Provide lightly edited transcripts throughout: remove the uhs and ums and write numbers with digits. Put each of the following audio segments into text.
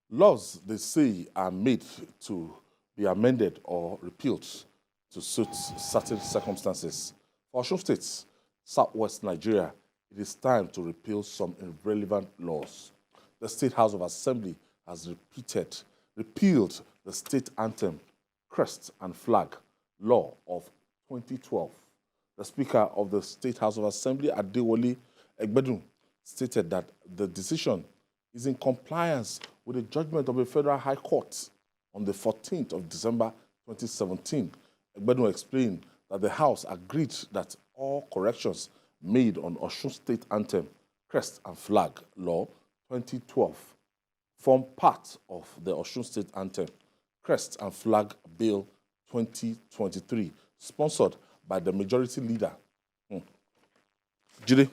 Laws, they say, are made to be amended or repealed to suit certain circumstances. For Osun State, Southwest Nigeria, it is time to repeal some irrelevant laws. The State House of Assembly has repealed the state anthem, crest and flag law of 2012. The Speaker of the State House of Assembly, Adewale Aregbesola, stated that the decision is in compliance with the judgment of a federal high court on the 14th of December 2017. Aregbesola explained that the House agreed that all corrections made on Osun State Anthem, Crest and Flag Law 2012 form part of the Osun State Anthem, Crest and Flag Bill 2023, sponsored by the majority leader. Jide,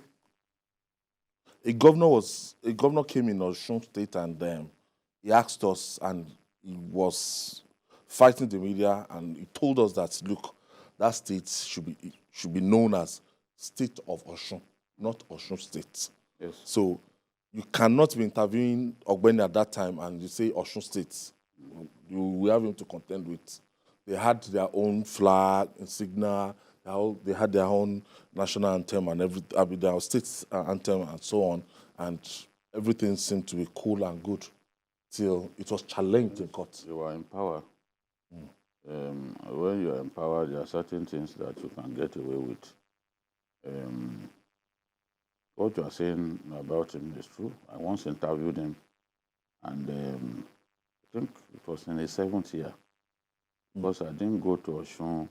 a governor came in Osun State and he asked us, and he was fighting the media, and he told us that, look, that state should be known as State of Osun, not Osun State. Yes. So you cannot be interviewing Ogbeni at that time and you say Osun State. You will have him to contend with. They had their own flag, insignia, they had their own national anthem and their state anthem and so on, and everything seemed to be cool and good till it was challenged in court. You are in power. When you are in power, there are certain things that you can get away with. What you are saying about him is true. I once interviewed him, and I think it was in his 7th year, because I didn't go to Osun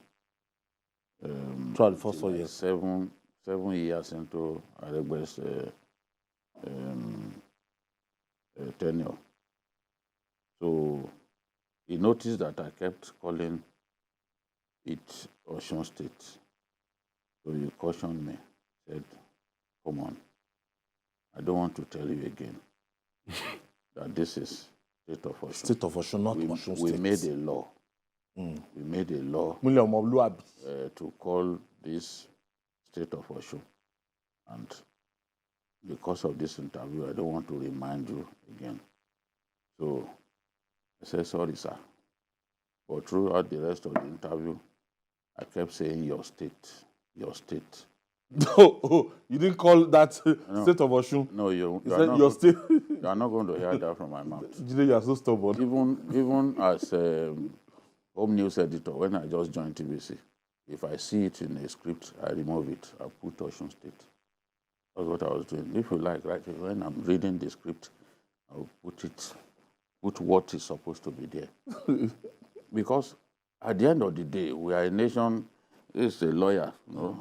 throughout the first 4 years. 7 years into Aregbe's tenure. So he noticed that I kept calling it Osun State. So he cautioned me, said, come on, I don't want to tell you again that this is State of Osun. State of Osun, not Osun State. We made a law. We made a law to call this State of Osun. And because of this interview, I don't want to remind you again. So I said, sorry, sir. But throughout the rest of the interview, I kept saying your state, your state. No, you didn't call that State of Osun. No, you said your state. You are not going to hear that from my mouth. You are so stubborn. Even as home news editor, when I just joined TVC, if I see it in a script, I remove it. I put Osun State. That's what I was doing. If you like, right, when I'm reading the script, I'll put what is supposed to be there. Because at the end of the day, we are a nation. It's a lawyer,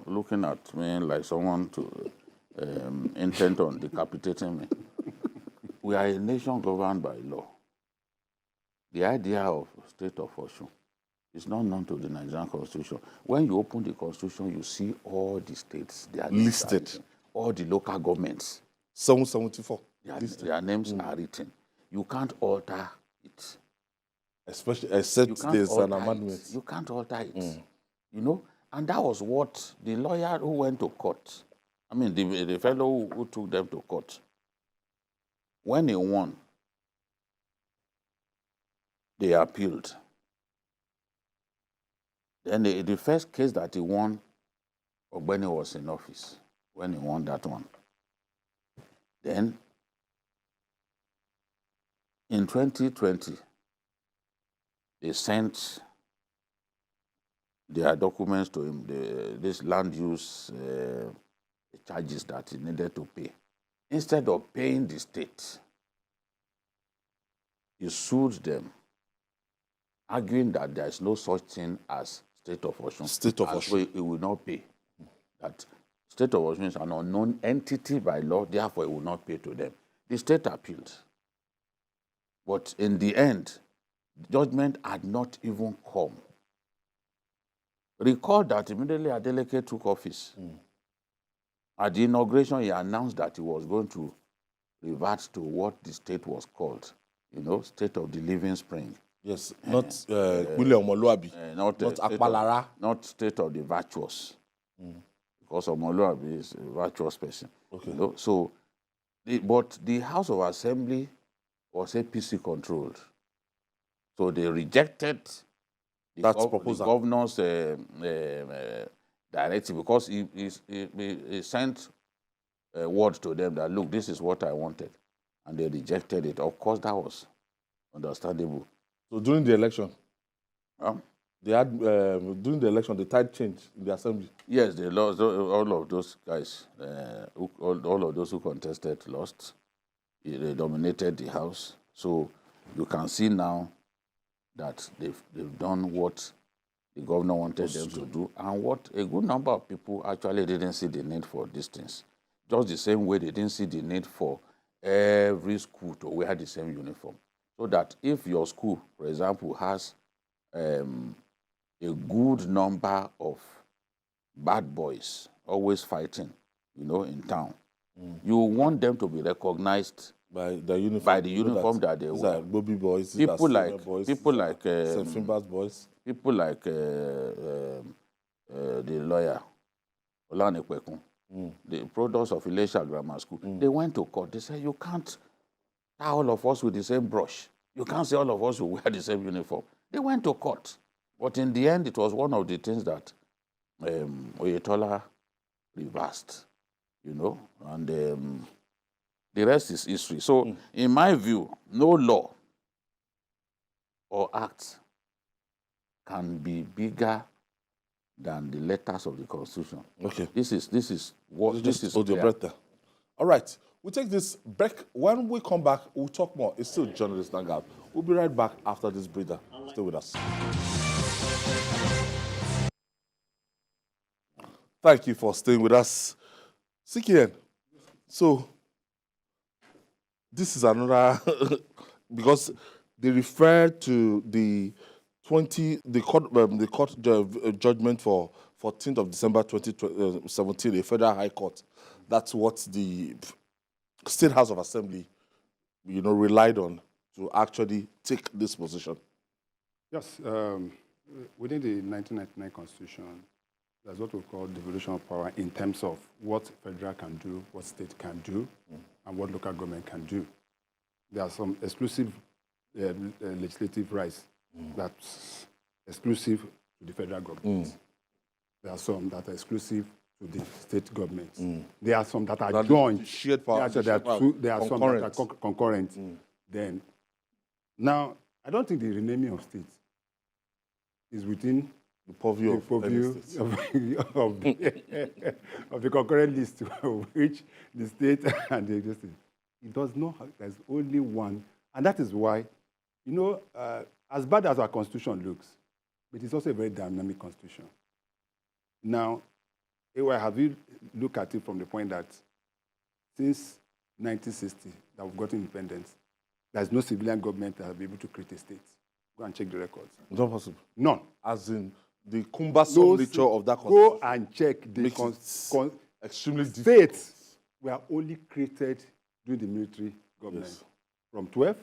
looking at me like someone to intent on decapitating me. We are a nation governed by law. The idea of State of Osun is not known to the Nigerian Constitution. When you open the Constitution, you see all the states. They are listed. All the local governments. 774. Their names are written. You can't alter it. Except there's an amendment. You can't alter it. And that was what the lawyer who went to court, I mean, the fellow who took them to court, when he won, they appealed. Then the first case that he won, Ogbeni was in office when he won that one. Then, in 2020, they sent their documents to him, this land use charges that he needed to pay. Instead of paying the state, he sued them, arguing that there is no such thing as State of Osun. State of Osun. So he will not pay. That State of Osun is an unknown entity by law, therefore he will not pay to them. The state appealed. But in the end, judgment had not even come. Recall that immediately Adeleke took office. At the inauguration, he announced that he was going to revert to what the state was called, State of the Living Spring. Yes, not William Omoluabi, not Akpalara. Not State of the Virtuous, because Omoluabi is a virtuous person. Okay. But the House of Assembly was APC controlled. So they rejected That the proposal. governor's directive because he sent a word to them that, look, this is what I wanted. And they rejected it. Of course, that was understandable. So during the election, Huh? they had during the election the tide changed in the assembly. Yes, they lost. All of those guys, all of those who contested lost. They dominated the House. So you can see now that they've done what the governor wanted them to do, and what a good number of people actually didn't see the need for these things. Just the same way they didn't see the need for every school to wear the same uniform. So that if your school, for example, has a good number of bad boys always fighting, in town, you want them to be recognized by the uniform, that they wear. Like Bobby boys, People like St. Finbar's boys. People like the lawyer Olanipekun, the products of Ilesha Grammar School, they went to court. They said, you can't tie all of us with the same brush. You can't say all of us will wear the same uniform. They went to court. But in the end, it was one of the things that Oyetola reversed, and the rest is history. So, in my view, no law or act can be bigger than the letters of the Constitution. Okay. This is what this is. Hold your breath there. All right. We take this break. When we come back, we'll talk more. It's still Journalist Hangout. We'll be right back after this breather. Stay with us. Thank you for staying with us. CKN. So, this is another, because they refer to the court judgment for 14th of December 2017, the Federal High Court. That's what the State House of Assembly, relied on to actually take this position. Yes, within the 1999 Constitution, there's what we call devolution of power in terms of what federal can do, what state can do, and what local government can do. There are some exclusive legislative rights that's exclusive to the federal government. There are some that are exclusive to the state government. There are some that are joint. Shared power. There are some that are concurrent. Then, now, I don't think the renaming of states is within the purview of the concurrent list of which the state and the existing. It does not have, there's only one. And that is why, as bad as our Constitution looks, it is also a very dynamic Constitution. Now, have you looked at it from the point that since 1960, that we've gotten independence, there's no civilian government that will be able to create a state. Go and check the records. It's not possible. None. As in the cumbersome nature of that Constitution. Go and check the extremely difficult. States were only created during the military government. Yes. From 12,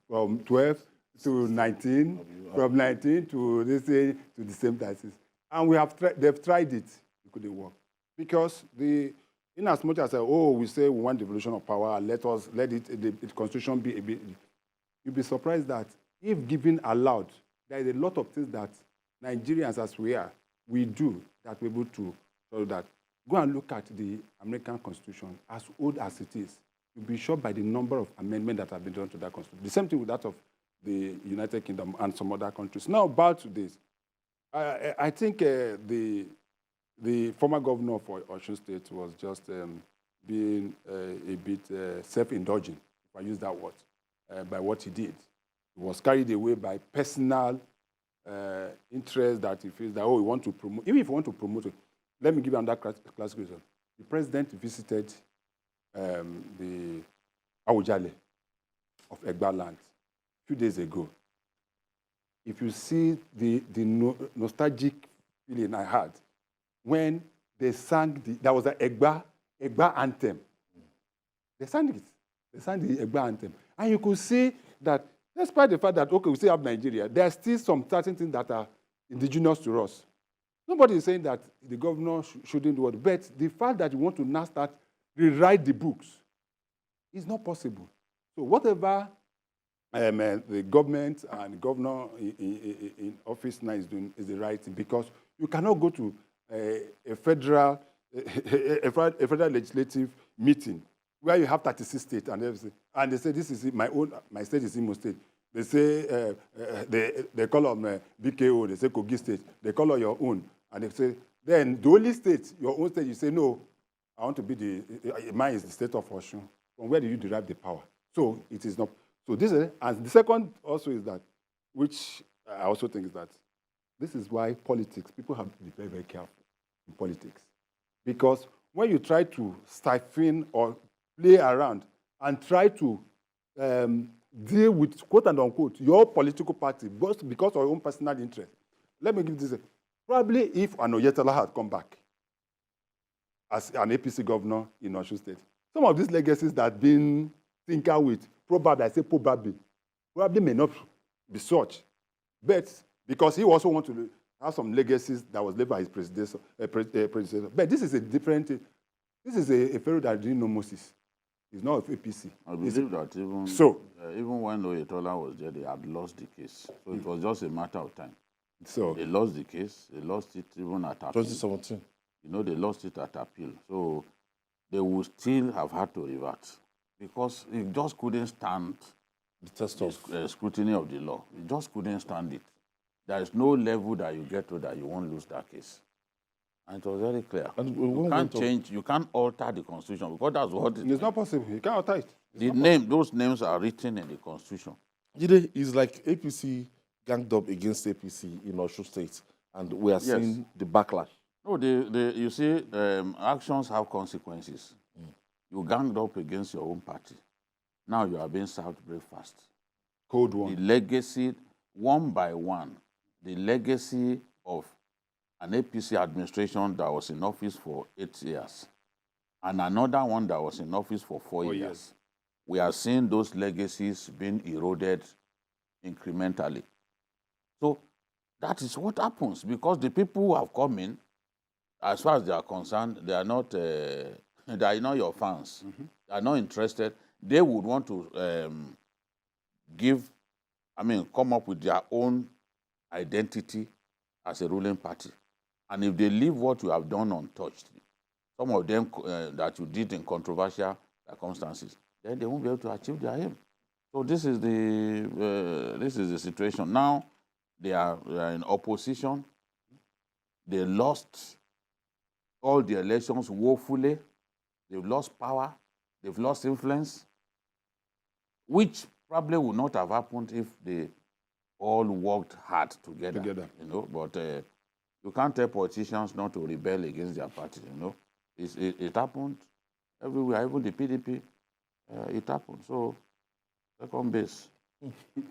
from 12 to 19, from 19 to to the same places. And they've tried it. It couldn't work. Because in as much as we say we want devolution of power, let the Constitution be a bit, you'll be surprised that if given allowed, there is a lot of things that Nigerians as we do that we're able to show that. Go and look at the American Constitution, as old as it is. You'll be shocked by the number of amendments that have been done to that Constitution. The same thing with that of the United Kingdom and some other countries. Now, about this, I think the former governor for Osun State was just being a bit self-indulgent, if I use that word, by what he did. He was carried away by personal interest that he feels that, we want to promote. Even if you want to promote it, let me give you another classic reason. The president visited the Awujale of Egba land a few days ago. If you see the nostalgic feeling I had when they sang there was an Egba anthem. They sang it. They sang the Egba anthem. And you could see that despite the fact that, we still have Nigeria, there are still some certain things that are indigenous to us. Nobody is saying that the governor shouldn't do it, but the fact that you want to now start rewrite the books is not possible. So whatever the government and governor in office now is doing is the right thing, because you cannot go to a federal legislative meeting where you have 36 states and everything, and they say this is my state is Imo State. They say they call on BKO, they say Kogi State, they call on your own, and they say then the only state, your own state, you say no, I want to be mine is the state of Osun. From where do you derive the power? So it is not. So this is, and the second also is that, which I also think is that this is why politics, people have to be very, very careful in politics. Because when you try to stifle or play around and try to deal with, quote and unquote, your political party, both because of your own personal interest. Let me give this. Probably if Oyetola had come back as an APC governor in Osun State, some of these legacies that have been tinkered with, probably, I say probably may not be such. But because he also wants to have some legacies that was left by his predecessor. But this is a different, this is a pharaoh that didn't know Moses. He's not of APC. I believe that even, even when Oyetola was there, they had lost the case. So it was just a matter of time. So they lost the case. They lost it even at appeal. 2017. You know, they lost it at appeal. So they would still have had to revert because it just couldn't stand The test of scrutiny of the law. It just couldn't stand it. There is no level that you get to that you won't lose that case. And it was very clear. And You can't change, you can't alter the Constitution because that's what it is. it's not possible. You can't alter it. Those names are written in the Constitution. Jide, it's like APC ganged up against APC in Osun State, and we are seeing the backlash. No, you see, actions have consequences. You ganged up against your own party. Now you are being served breakfast. Code one. The legacy, one by one, the legacy of an APC administration that was in office for 8 years and another one that was in office for 4 years. We are seeing those legacies being eroded incrementally. So that is what happens because the people who have come in, as far as they are concerned, they are not your fans. They are not interested. They would want to come up with their own identity as a ruling party. And if they leave what you have done untouched, some of them that you did in controversial circumstances, then they won't be able to achieve their aim. So this is the situation. Now they are in opposition. They lost all the elections woefully. They've lost power. They've lost influence, which probably would not have happened if they all worked hard together. You know, but you can't tell politicians not to rebel against their party. You know, it happened everywhere, even the PDP. It happened. So, second base.